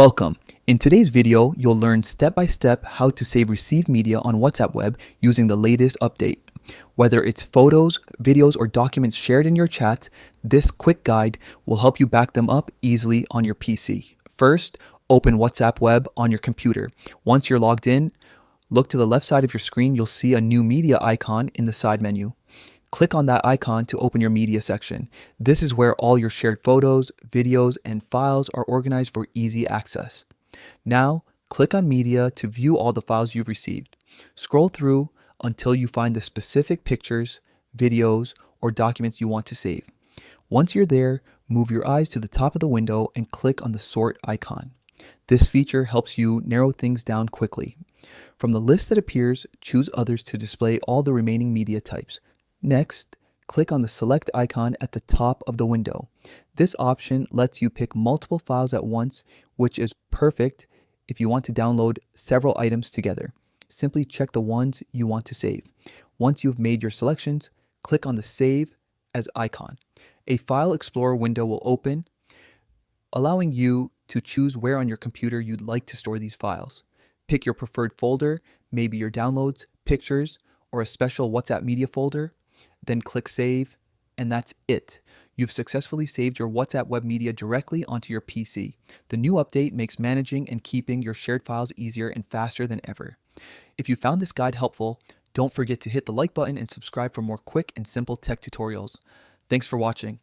Welcome. In today's video, you'll learn step-by-step how to save received media on WhatsApp Web using the latest update. Whether it's photos, videos, or documents shared in your chats, this quick guide will help you back them up easily on your PC. First, open WhatsApp Web on your computer. Once you're logged in, look to the left side of your screen. You'll see a new media icon in the side menu. Click on that icon to open your media section. This is where all your shared photos, videos, and files are organized for easy access. Now, click on Media to view all the files you've received. Scroll through until you find the specific pictures, videos, or documents you want to save. Once you're there, move your eyes to the top of the window and click on the Sort icon. This feature helps you narrow things down quickly. From the list that appears, choose Others to display all the remaining media types. Next, click on the Select icon at the top of the window. This option lets you pick multiple files at once, which is perfect if you want to download several items together. Simply check the ones you want to save. Once you've made your selections, click on the Save as icon. A File Explorer window will open, allowing you to choose where on your computer you'd like to store these files. Pick your preferred folder, maybe your downloads, pictures, or a special WhatsApp media folder. Then click Save, and that's it. You've successfully saved your WhatsApp web media directly onto your PC. The new update makes managing and keeping your shared files easier and faster than ever. If you found this guide helpful, don't forget to hit the like button and subscribe for more quick and simple tech tutorials. Thanks for watching.